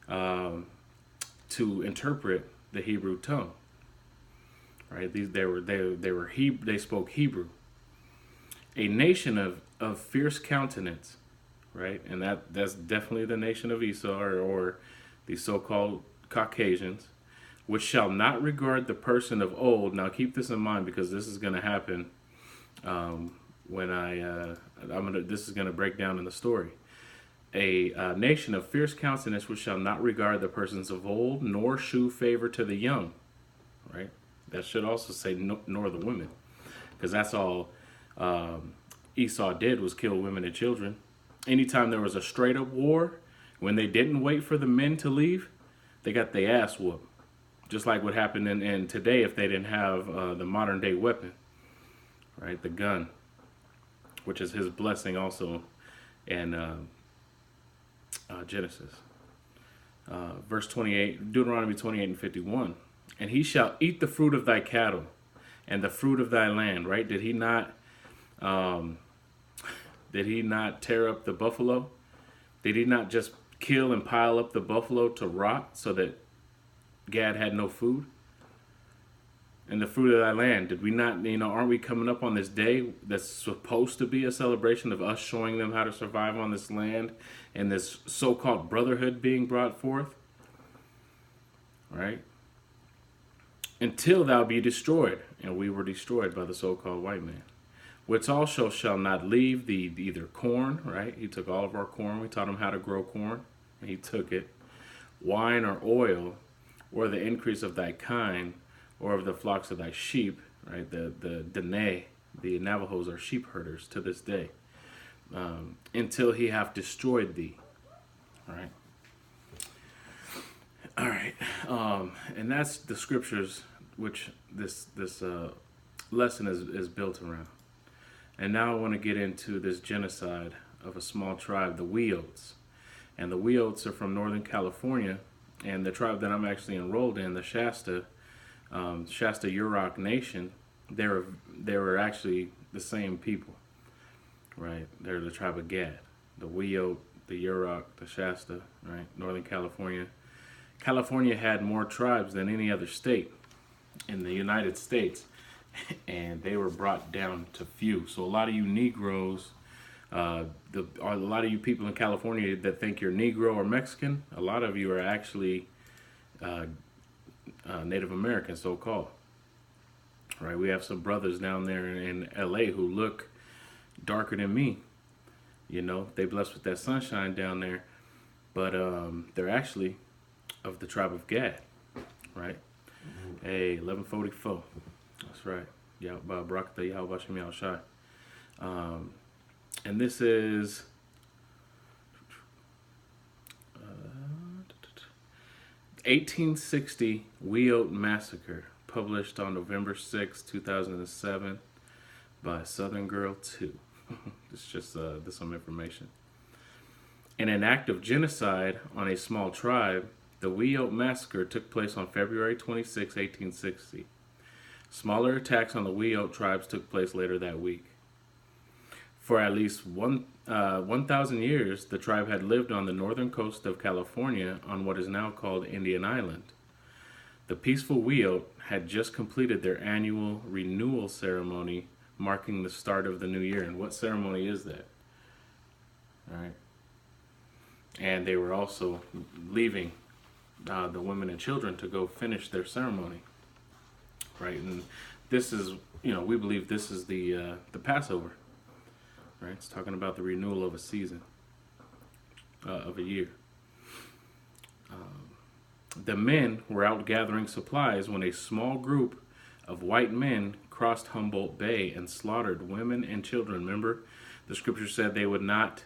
um, to interpret the Hebrew tongue. Right? They spoke Hebrew. A nation of fierce countenance, right? And that's definitely the nation of Esau, or the so-called Caucasians, which shall not regard the person of old. Now keep this in mind, because this is going to happen when this is going to break down in the story. A nation of fierce countenance which shall not regard the persons of old, nor shew favor to the young, right? That should also say nor the women, because that's all Esau did was kill women and children. Anytime there was a straight up war, when they didn't wait for the men to leave, they got their ass whooped. Just like what happened in today if they didn't have the modern day weapon, right? The gun, which is his blessing also in Genesis. Verse 28, Deuteronomy 28 and 51. And he shall eat the fruit of thy cattle and the fruit of thy land, right? Um, did he not tear up the buffalo? Did he not just kill and pile up the buffalo to rot so that Gad had no food? And the fruit of thy land, did we not, aren't we coming up on this day that's supposed to be a celebration of us showing them how to survive on this land and this so-called brotherhood being brought forth? Right? Until thou be destroyed. And we were destroyed by the so-called white man. Which also shall not leave thee either corn, right? He took all of our corn. We taught him how to grow corn, and he took it. Wine or oil, or the increase of thy kind, or of the flocks of thy sheep, right? The Dene, the Navajos are sheep herders to this day, until he have destroyed thee, right? All right, and that's the scriptures which this lesson is built around. And now I want to get into this genocide of a small tribe, the Wiotes. And the Wiotes are from Northern California, and the tribe that I'm actually enrolled in, the Shasta Yurok Nation, they were actually the same people, right? They're the tribe of Gad, the Wiote, the Yurok, the Shasta, right? Northern California. California had more tribes than any other state in the United States, and they were brought down to few. So a lot of you Negroes, a lot of you people in California that think you're Negro or Mexican, a lot of you are actually Native American, so-called. Right? We have some brothers down there in LA who look darker than me. They blessed with that sunshine down there, but they're actually of the tribe of Gad, right? Hey, 1144. That's right. Barakatah Yahweh Bashem Yahushai. And this is 1860 Wiote Massacre, published on November 6, 2007 by Southern Girl 2. It's just some information. In an act of genocide on a small tribe, the Wiote Massacre took place on February 26, 1860. Smaller attacks on the Wiote tribes took place later that week. For at least 1,000 years, the tribe had lived on the northern coast of California on what is now called Indian Island. The peaceful Wiote had just completed their annual renewal ceremony, marking the start of the new year. And what ceremony is that? All right. And they were also leaving the women and children to go finish their ceremony. Right, and this is, we believe this is the Passover. Right, it's talking about the renewal of a season, of a year. The men were out gathering supplies when a small group of white men crossed Humboldt Bay and slaughtered women and children. Remember, the scripture said they would not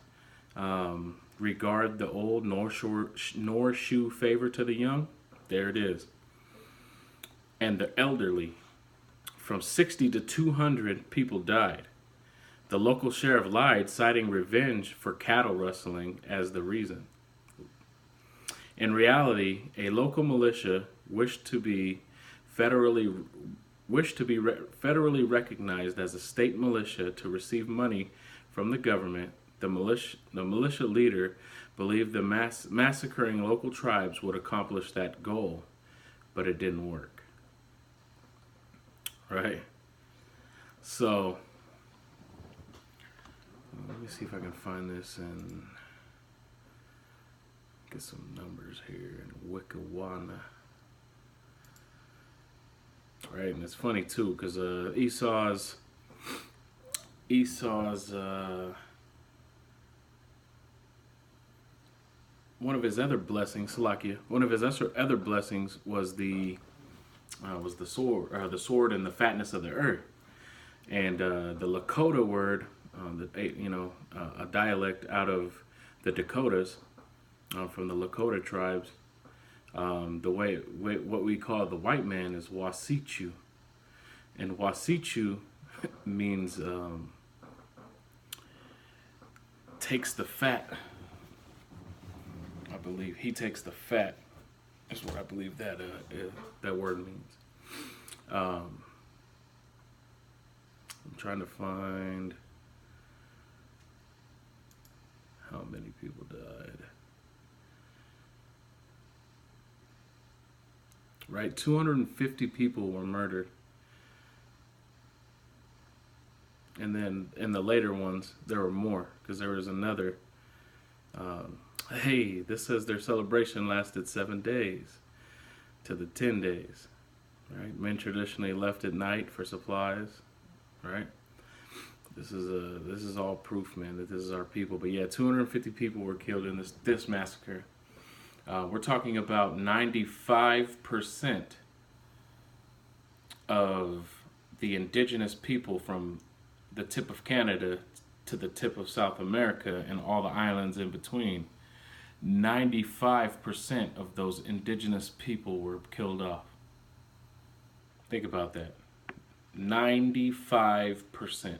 regard the old nor shew favor to the young. There it is. And the elderly. From 60 to 200 people died. The local sheriff lied, citing revenge for cattle rustling as the reason. In reality, a local militia wished to be federally recognized as a state militia to receive money from the government. The militia leader believed the massacring local tribes would accomplish that goal, but it didn't work. Right? So, let me see if I can find this and get some numbers here in Wikiwana. Right, and it's funny too, because Esau's one of his other blessings, Salakia, one of his other blessings was the sword and the fatness of the earth. And the Lakota word, a dialect out of the Dakotas, from the Lakota tribes, what we call the white man is Wasichu, and Wasichu means takes the fat. I believe he takes the fat. That's what I believe that word means. I'm trying to find how many people died. Right, 250 people were murdered. And then in the later ones, there were more, because there was another. Hey, this says their celebration lasted 7 days to the 10 days. Right, men traditionally left at night for supplies. Right, this is all proof, man, that this is our people. But yeah, 250 people were killed in this massacre. We're talking about 95% of the indigenous people from the tip of Canada to the tip of South America and all the islands in between. 95% of those indigenous people were killed off. Think about that. 95%.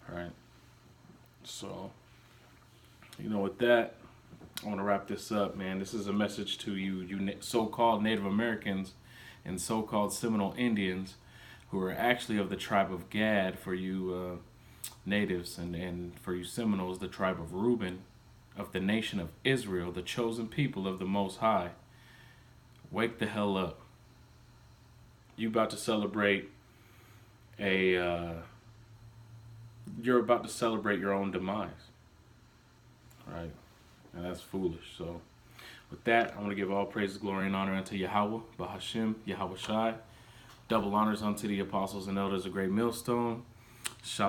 All right. So, with that, I want to wrap this up, man. This is a message to you so-called Native Americans and so-called Seminole Indians who are actually of the tribe of Gad, for you natives, and for you Seminoles, the tribe of Reuben, of the nation of Israel, the chosen people of the Most High. Wake the hell up. You're about to celebrate your own demise. Right? And that's foolish. So, with that, I want to give all praise, glory, and honor unto Yahweh, Bahashim, Yahweh Shai. Double honors unto the apostles and elders of Great Millstone. Shalom.